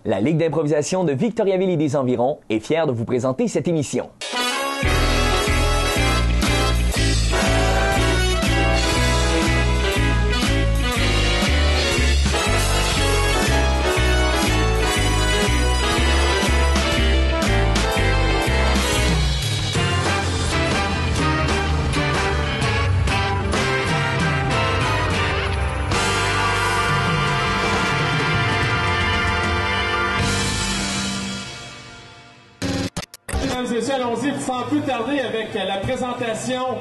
La Ligue d'improvisation de Victoriaville et des environs est fière de vous présenter cette émission. Mesdames et messieurs, allons-y sans plus tarder avec la présentation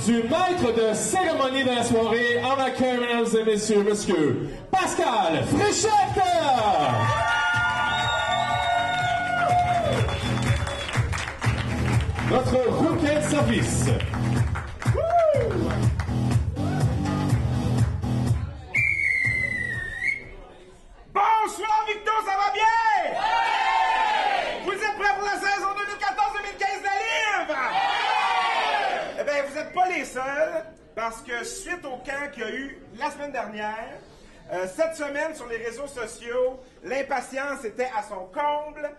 du maître de cérémonie de la soirée. En accueil, mesdames et messieurs, monsieur Pascal Fréchette! Notre rouquin de service. Bonsoir Victo, ça va bien? Vous êtes prêts pour la saison 2014-2015 de la Livre? Eh bien, vous n'êtes pas les seuls, parce que suite au camp qu'il y a eu la semaine dernière, cette semaine sur les réseaux sociaux, l'impatience était à son comble.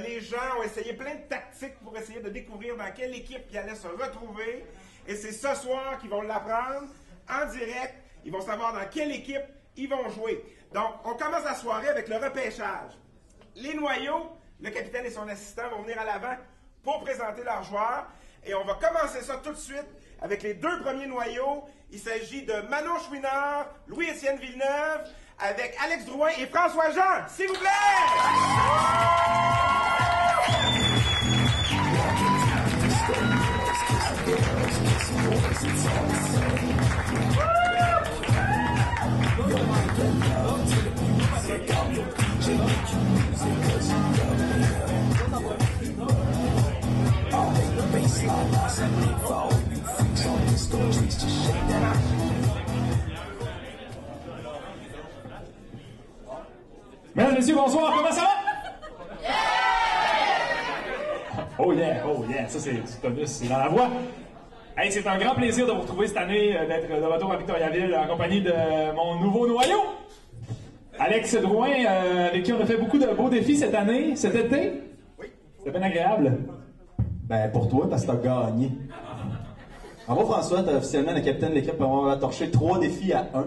Les gens ont essayé plein de tactiques pour essayer de découvrir dans quelle équipe ils allaient se retrouver. Et c'est ce soir qu'ils vont l'apprendre en direct. Ils vont savoir dans quelle équipe ils vont jouer. Donc, on commence la soirée avec le repêchage. Les noyaux, le capitaine et son assistant vont venir à l'avant pour présenter leurs joueurs. Et on va commencer ça tout de suite avec les deux premiers noyaux. Il s'agit de Manon Chouinard, Louis-Étienne Villeneuve, avec Alex Drouin et François Jean. S'il vous plaît! Mesdames et messieurs, bonsoir, comment ça va? Oh yeah, ça c'est du tonus, c'est dans la voix. Hey, c'est un grand plaisir de vous retrouver cette année, d'être de retour à Victoriaville en compagnie de mon nouveau noyau, Alex Drouin, avec qui on a fait beaucoup de beaux défis cet été. Oui. C'était bien agréable. Ben, pour toi, parce que t'as gagné. Bravo François, t'es officiellement le capitaine de l'équipe pour avoir torché 3 défis à 1.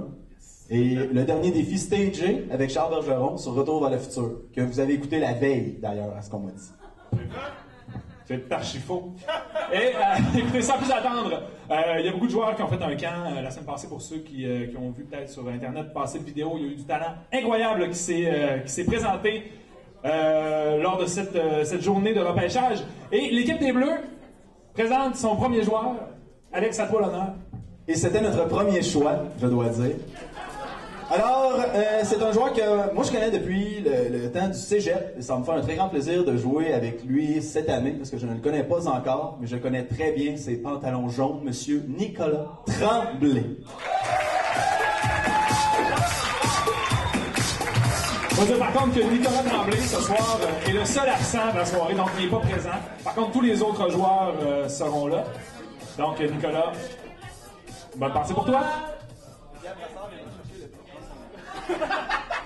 Et le dernier défi stagé avec Charles Bergeron sur Retour vers le futur, que vous avez écouté la veille d'ailleurs, à ce qu'on m'a dit. C'est archi faux. Et écoutez, sans plus attendre, il y a beaucoup de joueurs qui ont fait un camp la semaine passée. Pour ceux qui ont vu peut-être sur Internet passer de vidéo, il y a eu du talent incroyable qui s'est présenté lors de cette journée de repêchage. Et l'équipe des Bleus présente son premier joueur. Alex, à toi l'honneur. Et c'était notre premier choix, je dois dire. Alors, c'est un joueur que moi je connais depuis le temps du cégep. Et ça me fait un très grand plaisir de jouer avec lui cette année, parce que je ne le connais pas encore, mais je connais très bien ses pantalons jaunes, monsieur Nicolas Tremblay. On va dire par contre que Nicolas Tremblay, ce soir, est le seul absent de la soirée, donc il n'est pas présent. Par contre, tous les autres joueurs seront là. Donc, Nicolas, bonne partie pour toi.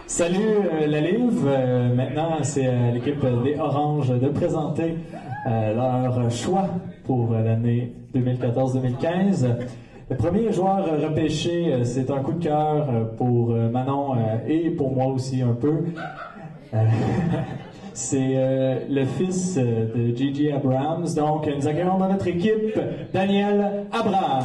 Salut la Livre. Maintenant, c'est à l'équipe des Oranges de présenter leur choix pour l'année 2014-2015. Le premier joueur repêché, c'est un coup de cœur pour Manon et pour moi aussi un peu. C'est le fils de J.J. Abrams. Donc, nous accueillons dans notre équipe Daniel Abraham.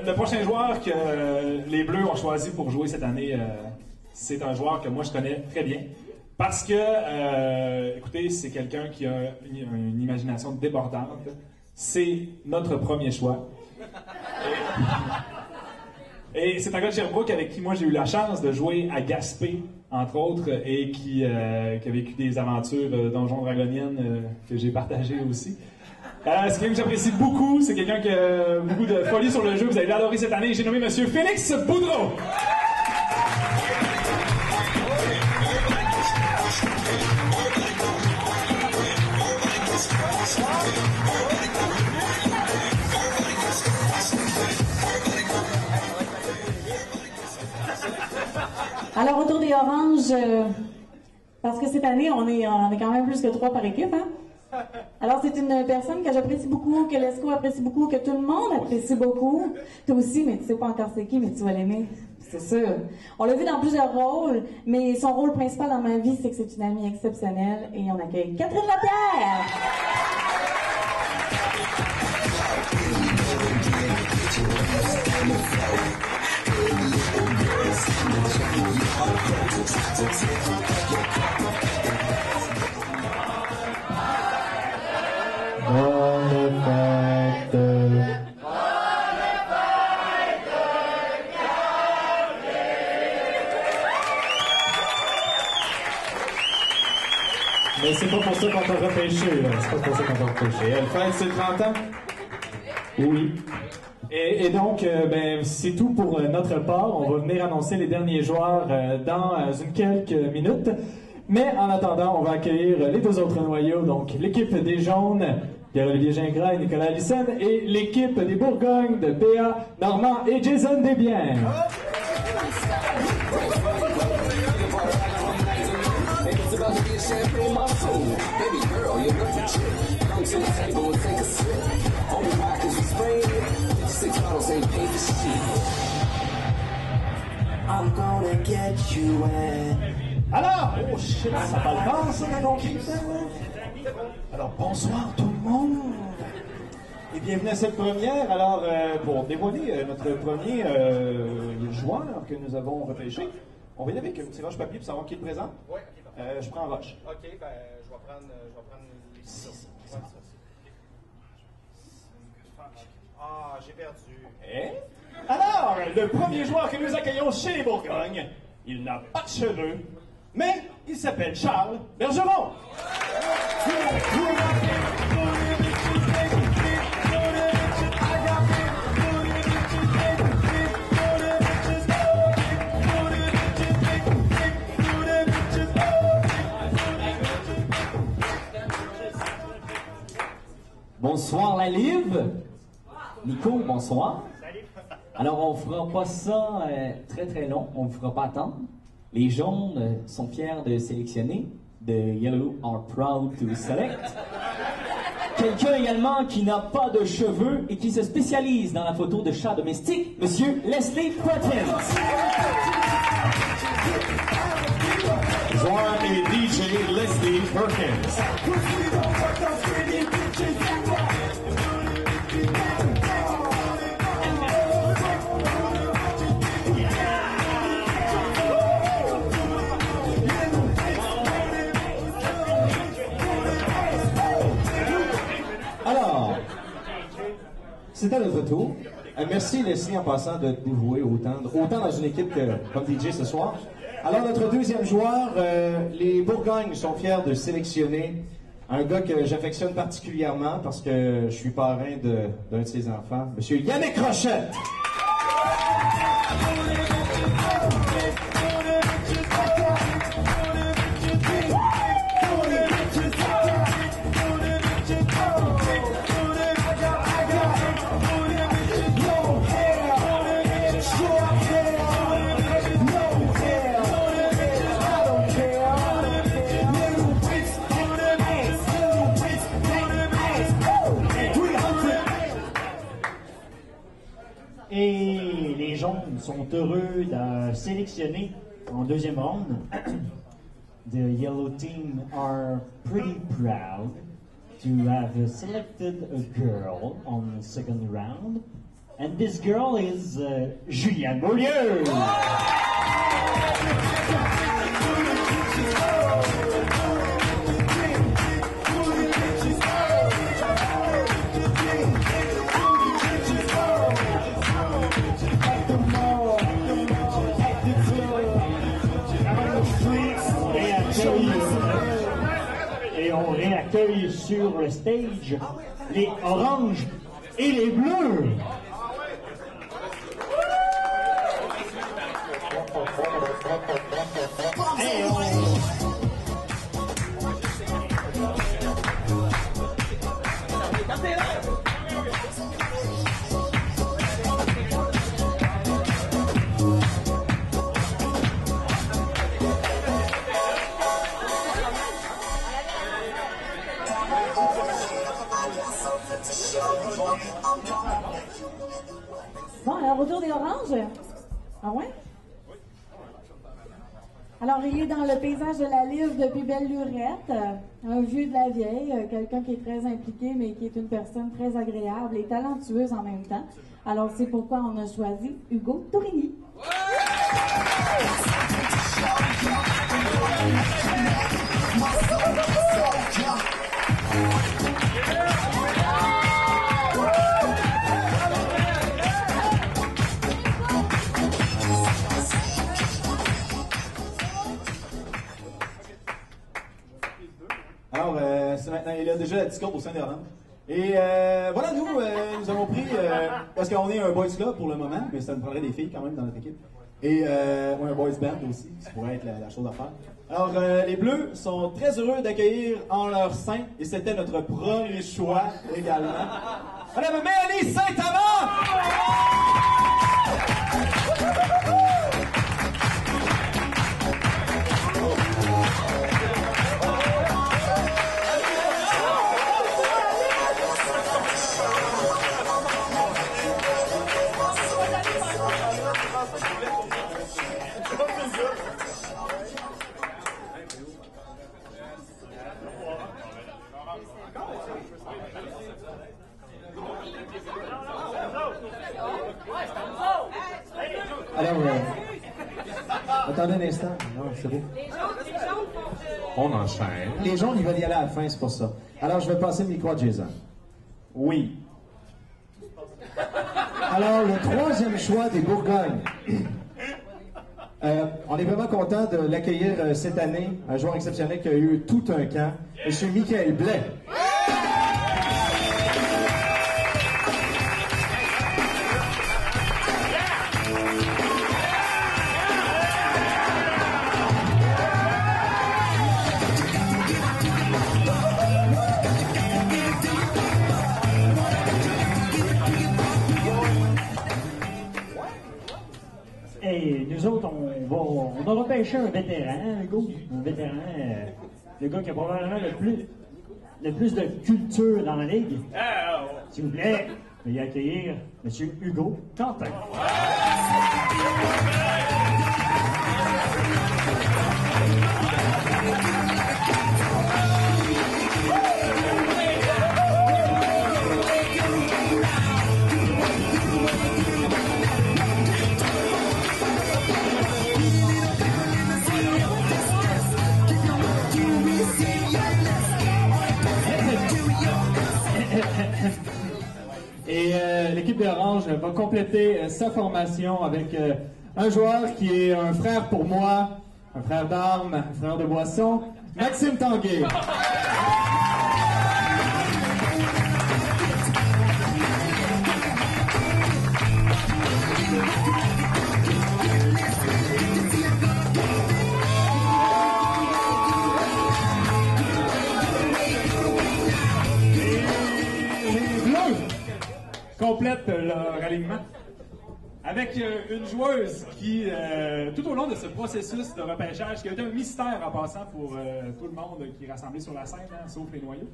Le prochain joueur que les Bleus ont choisi pour jouer cette année, c'est un joueur que moi je connais très bien. Parce que, écoutez, c'est quelqu'un qui a une imagination débordante. C'est notre premier choix. Et c'est un gars de Sherbrooke avec qui moi j'ai eu la chance de jouer à Gaspé, entre autres, et qui a vécu des aventures donjon dragoniennes que j'ai partagées aussi. C'est quelqu'un que j'apprécie beaucoup, c'est quelqu'un qui a beaucoup de folie sur le jeu, vous allez l'adorer cette année. J'ai nommé Monsieur Félix Boudreau. Alors, autour des oranges, parce que cette année, on est quand même plus que 3 par équipe, hein? Alors, c'est une personne que j'apprécie beaucoup, que l'ESCO apprécie beaucoup, que tout le monde apprécie beaucoup. Toi aussi, mais tu sais pas encore c'est qui, mais tu vas l'aimer. C'est sûr. On l'a vu dans plusieurs rôles, mais son rôle principal dans ma vie, c'est que c'est une amie exceptionnelle. Et on accueille Catherine Lapierre! Bonne fête. Mais c'est pas pour ça qu'on t'a repêché, là. C'est pas pour ça qu'on t'a repêché. Elle fête ses 30 ans? Oui. Et donc, c'est tout pour notre part. On va venir annoncer les derniers joueurs dans quelques minutes. Mais en attendant, on va accueillir les deux autres noyaux. Donc, l'équipe des Jaunes, Pierre-Olivier Gingras et Nicolas Allison, et l'équipe des Bourgognes de Béa Normand et Jason Desbiens. Alors, oh shit, ça parle ça, donc. Alors, bonsoir tout le monde. Et bienvenue à cette première. Alors, pour dévoiler notre premier joueur que nous avons repêché, on va y aller avec un tirage papier pour savoir qui est présent. Oui, je prends Roche. OK, je vais prendre les 6. Ah, j'ai perdu. Et alors, le premier joueur que nous accueillons chez les Bourgognes, il n'a pas de cheveux, mais il s'appelle Charles Bergeron. Bonsoir la Live. Nico, bonsoir. Alors on fera pas ça très très long, on ne fera pas attendre. Les Jaunes sont fiers de sélectionner. The Yellow are proud to select. Quelqu'un également qui n'a pas de cheveux et qui se spécialise dans la photo de chats domestiques, Monsieur Leslie Perkins. Joueur et DJ Leslie Perkins. Alors, c'est à notre tour. Merci Leslie en passant de te dévouer autant dans une équipe que comme DJ ce soir. Alors notre deuxième joueur, les Bourgognes sont fiers de sélectionner un gars que j'affectionne particulièrement parce que je suis parrain d'un de ses enfants, Monsieur Yannick Rochette. Et les Jaunes sont heureux de sélectionner en deuxième ronde. The Yellow team are pretty proud to have selected a girl on the second round. And this girl is Julianne Beaulieu. Et on réaccueille sur le stage les oranges et les bleus. Et Alors, il est dans le paysage de la livre depuis belle lurette, un vieux de la vieille, quelqu'un qui est très impliqué, mais qui est une personne très agréable et talentueuse en même temps. Alors, c'est pourquoi on a choisi Hugo Torini. Alors, c'est maintenant, il y a déjà la Discord au sein des rangs. Et voilà, nous avons pris, parce qu'on est un boys club pour le moment, mais ça nous prendrait des filles quand même dans notre équipe. Et ou un boys band aussi, ça pourrait être la chose à faire. Alors, les Bleus sont très heureux d'accueillir en leur sein, et c'était notre premier choix également, Madame Mélanie Saint-Amand! Alors, attendez un instant. Non, c'est beau. On enchaîne. Les jaunes, ils veulent y aller à la fin, c'est pour ça. Alors, je vais passer le micro à Jason. Oui. Alors, le troisième choix des Bourgognes. On est vraiment content de l'accueillir cette année, un joueur exceptionnel qui a eu tout un camp, M. Michael Blais. Et nous autres, on a repêché un vétéran, Hugo. Un vétéran, le gars qui a probablement le plus de culture dans la ligue. S'il vous plaît, veuillez accueillir M. Hugo Quentin. Et l'équipe d'Orange va compléter sa formation avec un joueur qui est un frère pour moi, un frère d'armes, un frère de boisson, Maxime Tanguay. Complète leur alignement avec une joueuse qui, tout au long de ce processus de repêchage, qui a été un mystère en passant pour tout le monde qui est rassemblé sur la scène, hein, sauf les noyaux.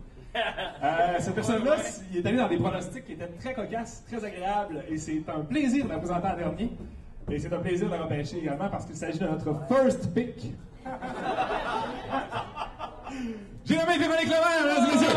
Cette personne-là, il est allé dans des pronostics qui étaient très cocasses, très agréables, et c'est un plaisir de la présenter en dernier. Et c'est un plaisir de la repêcher également parce qu'il s'agit de notre first pick. J'ai nommé Véronique Lemaire, mesdames et messieurs.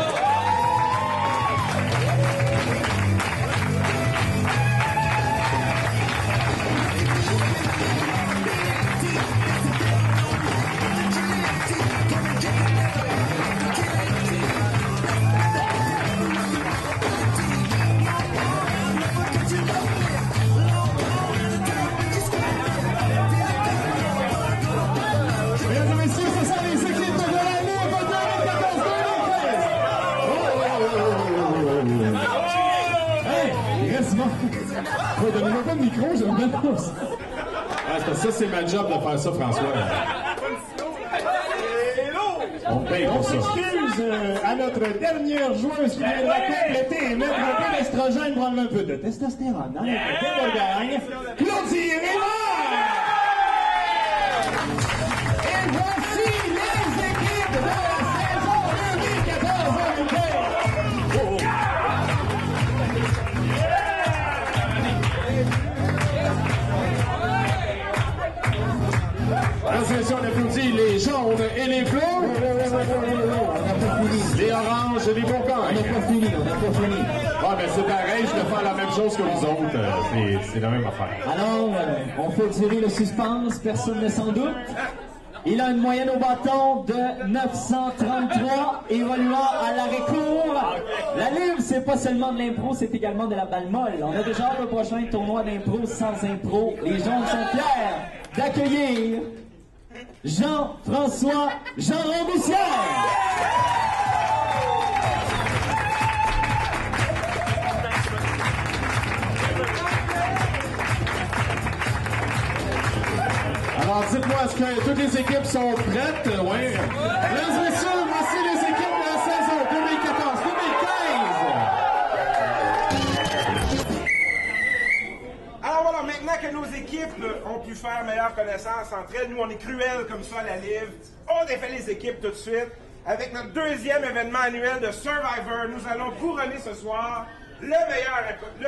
Donnez-moi pas le micro, je me balance. Ça, c'est ma job de faire ça, François. On paye pour ça. On s'excuse à notre dernière joueuse qui viendra compléter et mettre un peu d'estrogène, prendre un peu de testostérone. Hein, Claudie Rivard! Et voici les équipes de la saison 2014-2015. Attention, on applaudit et les bleus? On n'a pas fini. Les oranges et les bourgognes. On n'a pas fini. Ouais, mais c'est pareil, je vais faire la même chose que vous autres. C'est la même affaire. Alors, on fait durer le suspense, personne ne s'en doute. Il a une moyenne au bâton de 933, évoluant à l'arrêt-court. La livre, c'est pas seulement de l'impro, c'est également de la balle molle. On a déjà le prochain tournoi d'impro sans impro. Les gens sont fiers d'accueillir Jean-François Jean-Roubissière. Alors, dites-moi, est-ce que toutes les équipes sont prêtes? Oui. Mesdames et messieurs, voici les équipes de la saison 2014-2015. Alors voilà, maintenant que nos équipes ont pu faire meilleure connaissance entre elles, nous on est cruels comme ça à la livre, on défait les équipes tout de suite. Avec notre deuxième événement annuel de Survivor, nous allons couronner ce soir le meilleur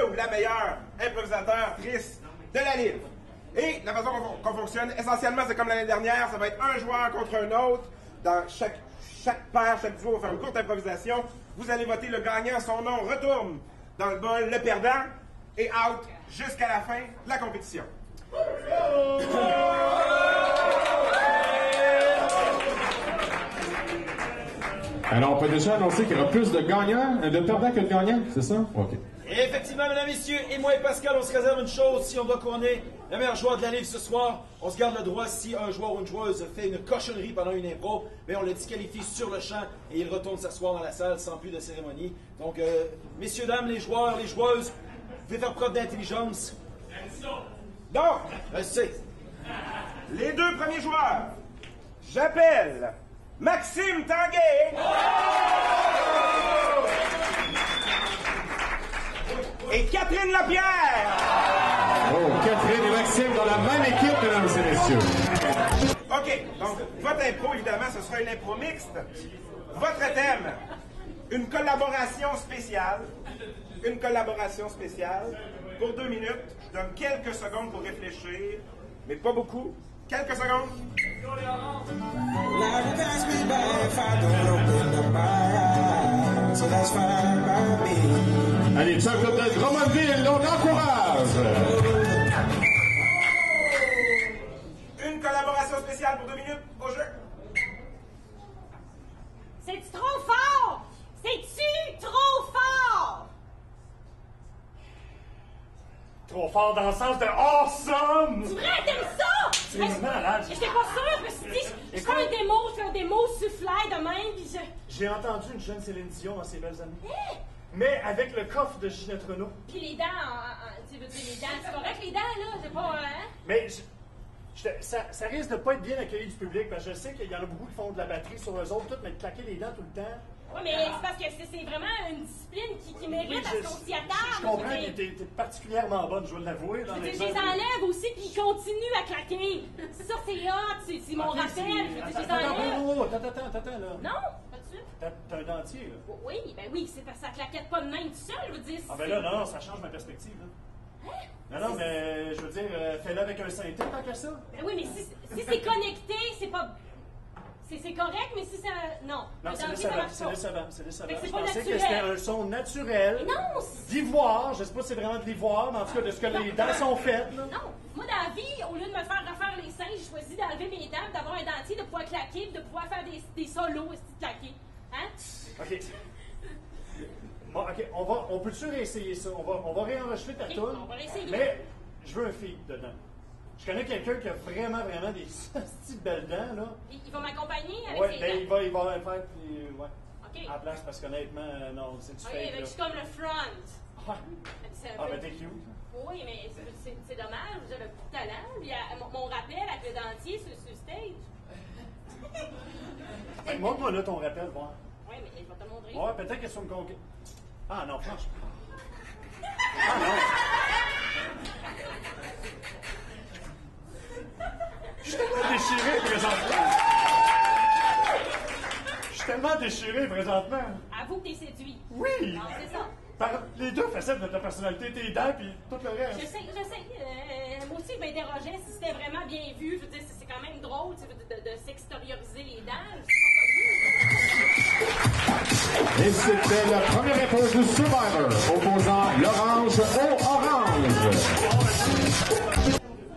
ou la meilleure improvisatrice de la livre. Et la façon qu'on fonctionne, essentiellement, c'est comme l'année dernière, ça va être un joueur contre un autre. Dans chaque paire, chaque duo, on va faire une courte improvisation. Vous allez voter le gagnant, son nom retourne dans le bol, le perdant est out jusqu'à la fin de la compétition. Alors, on peut déjà annoncer qu'il y aura plus de gagnants, de perdants que de gagnants, c'est ça? OK. Et effectivement, mesdames et messieurs, et moi et Pascal, on se réserve une chose. Si on doit couronner le meilleur joueur de la livre ce soir, on se garde le droit, si un joueur ou une joueuse fait une cochonnerie pendant une impro, mais on le disqualifie sur le champ et il retourne s'asseoir dans la salle sans plus de cérémonie. Donc, messieurs, dames, les joueurs, les joueuses, vous pouvez faire preuve d'intelligence. Donc, c'est les deux premiers joueurs, j'appelle Maxime Tanguay et Catherine Lapierre. Oh, Catherine et Maxime dans la même équipe, mesdames et messieurs. OK, donc votre impro, évidemment, ce sera une impro mixte. Votre thème, une collaboration spéciale. Une collaboration spéciale pour 2 minutes. Je donne quelques secondes pour réfléchir, mais pas beaucoup. Quelques secondes. Allez, Chuck de Drummondville, on encourage. Une collaboration spéciale pour 2 minutes au jeu. C'est-tu trop fort? C'est-tu trop fort? Trop fort dans le sens de awesome! Tu vrai, t'aimes ça? C'est malade. J'étais pas sûre, je me suis dit, je fais un démo sur fly de même, pis J'ai entendu une jeune Céline Dion dans ses belles années. Mais avec le coffre de Ginette Renault. Puis les dents, tu veux dire les dents, c'est correct les dents, là? C'est pas, hein? Mais ça risque de pas être bien accueilli du public, parce que je sais qu'il y en a beaucoup qui font de la batterie sur eux autres, tout, mais de claquer les dents tout le temps. Oui, mais c'est parce que c'est vraiment une discipline qui mérite parce qu'on s'y attarde. Je comprends que t'es particulièrement bonne, je dois l'avouer. Je les enlève aussi, puis ils continuent à claquer. Ça, c'est hot, c'est mon rappel. Je les enlève. Attends, là. Non, pas de suite. T'as un dentier, là. Oui, ben oui, c'est parce que ça claquette pas de main tout seul, je veux dire. Ah, ben là, non, ça change ma perspective, là. Non, mais je veux dire, fais-le avec un synthé tant qu'à ça. Ben oui, mais si c'est connecté, c'est pas. C'est correct, mais si ça. Non. Non, c'est décevant. C'est décevant. C'est Je pas pensais naturel. que c'était un son naturel. Mais non! D'ivoire. Je sais pas si c'est vraiment de l'ivoire, mais en tout cas, de ce que les dents sont faites. Là. Non! Moi, dans la vie, au lieu de me faire refaire les seins, j'ai choisi d'enlever mes dents, d'avoir un dentier, de pouvoir claquer, de pouvoir faire des solos et de claquer. Hein? OK. Bon, OK. On peut-tu réessayer ça? On va réenregistrer ta toune. On va réessayer. Mais je veux un feed dedans. Je connais quelqu'un qui a vraiment des petites belles dents, là. Il va m'accompagner avec ses ben, dents? il va faire, puis, ouais. OK. À la place, parce qu'honnêtement, non, c'est du OK, fake, ben, là. je suis comme le front. Ah, ben, t'es cute. Oui, mais c'est dommage, j'avais beaucoup de talent. Puis, mon rappel avec le dentier sur stage. Hey, montre-moi là ton rappel, voir. Oui, mais il va te le montrer. Ouais, peut-être qu'elle soit une conquête. Ah non, franchement. Ah non. Je suis tellement déchiré présentement. Je suis tellement déchiré présentement. Avoue que t'es séduit. Oui. Non, c'est ça. Par les deux facettes de ta personnalité, tes dents puis tout le reste. Je sais. Moi aussi, je m'interrogeais si c'était vraiment bien vu. Je veux dire, c'est quand même drôle. drôle de s'extérioriser les dents. Et c'était la première réponse du Survivor, opposant l'orange au orange.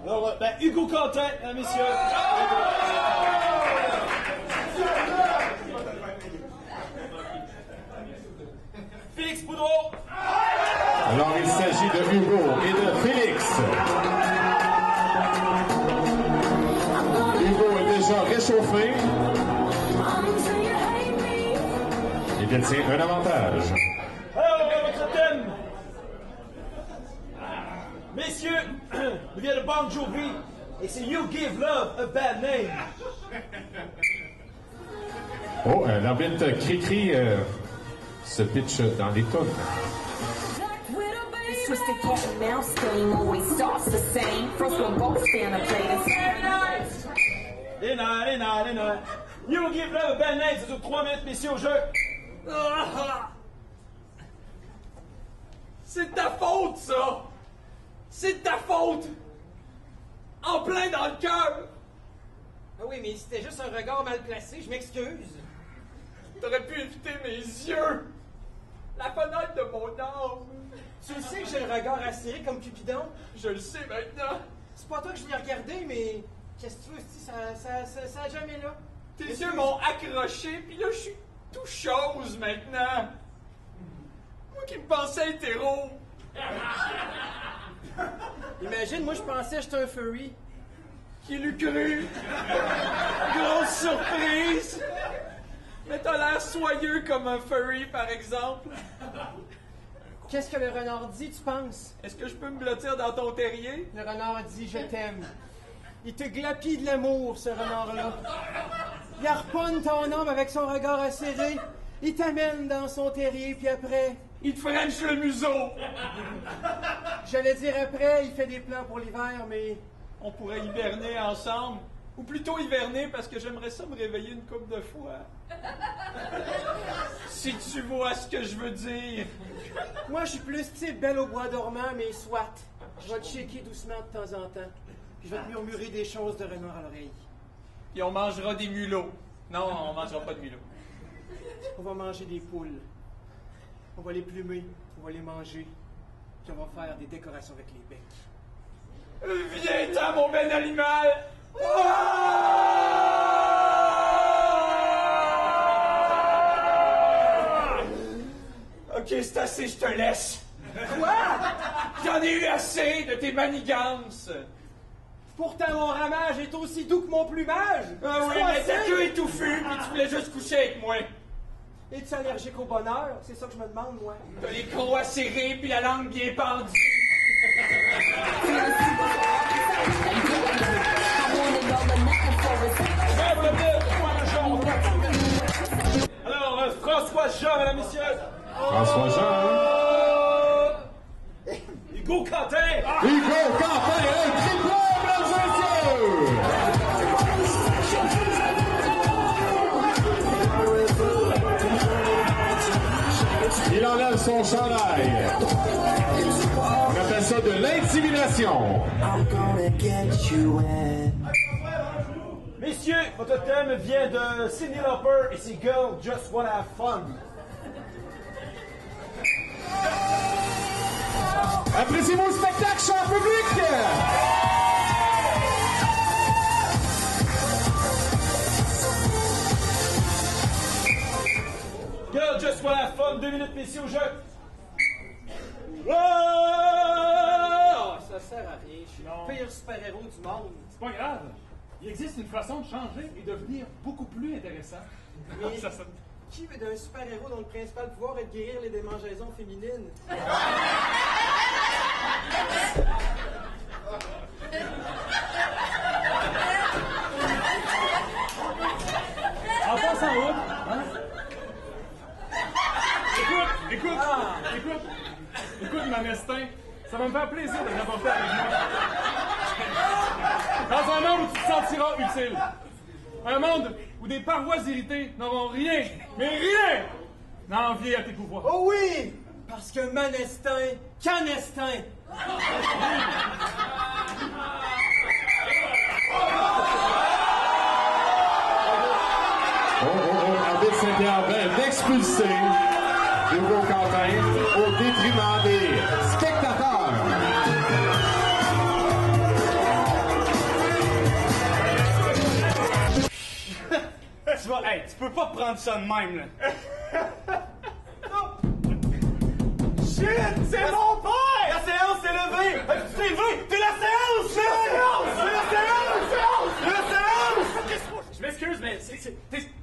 Alors, Hugo Quentin, messieurs. Félix Boudreau. Alors, il s'agit de Hugo et de Félix. Hugo est déjà réchauffé. Il détient un avantage. Alors, votre thème. Messieurs, il vient de Bon Jovi et c'est You Give Love a Bad Name. Oh, l'arbitre Cri-Cri se pitch dans les tunes. Twisted cat and mouse game always starts the same. First we'll both stand and play the same. Les nains. You Give Love a Bad Name, ça dure 3 minutes, messieurs, au jeu. C'est de ta faute, ça! C'est de ta faute! En plein dans le cœur! Ah oui, mais c'était juste un regard mal placé, je m'excuse. T'aurais pu éviter mes yeux! La fenêtre de mon âme! Tu le sais que j'ai le regard acéré comme Cupidon? Je le sais maintenant! C'est pas toi que je l'ai regardé, mais qu'est-ce que tu veux, ça a jamais là. Tes yeux m'ont accroché, puis là, je suis tout chose maintenant! Moi qui me pensais hétéro! Imagine, moi je pensais que j'étais un furry. Qui l'eût cru? Grosse surprise! Mais t'as l'air soyeux comme un furry, par exemple. Qu'est-ce que le renard dit, tu penses? Est-ce que je peux me blottir dans ton terrier? Le renard dit « Je t'aime ». Il te glapit de l'amour, ce renard-là. Il harponne ton âme avec son regard acéré. Il t'amène dans son terrier, puis après... Il te french le museau! J'allais dire après, il fait des plans pour l'hiver, mais... On pourrait hiberner ensemble. Ou plutôt hiverner, parce que j'aimerais ça me réveiller une couple de fois. Si tu vois ce que je veux dire. Moi, je suis plus type belle au bois dormant, mais soit. Je vais te checker doucement de temps en temps. Puis je vais te murmurer des choses de renard à l'oreille. Puis on mangera des mulots. Non, on mangera pas de mulots. On va manger des poules. On va les plumer, on va les manger. Puis on va faire des décorations avec les becs. Viens-t'en, mon bel animal! Ok, c'est assez, je te laisse. Quoi? J'en ai eu assez de tes manigances. Pourtant, mon ramage est aussi doux que mon plumage. Ah oui, mais ta queue est touffue, puis tu voulais juste coucher avec moi. Es-tu allergique au bonheur? C'est ça que je me demande, moi. T'as les crocs serrés, puis la langue bien pendue. Alors, François Jean, mesdames, messieurs. François Jean. Hugo Quentin. Hugo Quentin, un triplé, mesdames et messieurs. Il enlève son chandail. On appelle ça de l'intimidation. Messieurs, votre thème vient de Cyndi Lauper et ses Girls Just Wanna Have Fun. Appréciez-vous le spectacle, cher public? Girls Just Wanna Have Fun, 2 minutes, messieurs, au jeu. Oh, ça sert à rien. Je suis le pire super-héros du monde. C'est pas grave. Il existe une façon de changer et devenir beaucoup plus intéressant. Mais qui veut d'un super-héros dont le principal pouvoir est de guérir les démangeaisons féminines? En passant en route, hein? Écoute, Manestin, ça va me faire plaisir de t'apporter avec moi. Dans un monde où tu te sentiras utile. Un monde où des parois irritées n'auront rien, mais rien, à envier à tes pouvoirs. Oh oui! Parce que Manestin, Canestin! qui est en train d'expulser Hugo Quentin au détriment des spectateurs. Tu peux pas prendre ça de même, là. Shit, c'est mon père! La séance s'est levée! Tu t'es levé! T'es la séance! C'est la séance! C'est la séance! C'est la séance! Je m'excuse, mais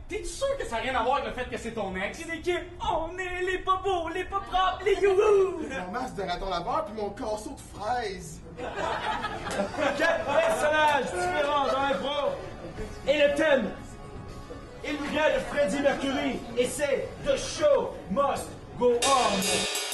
t'es sûr que ça n'a rien à voir avec le fait que c'est ton ex? C'est l'équipe! On est les pas beaux, les pas propres, les youhou! Mon masque de raton laveur puis mon casseau de fraises. Quatre personnages différents dans l'impro. Et le thème? Il nous vient de Freddie Mercury. Et c'est The Show Must Go On.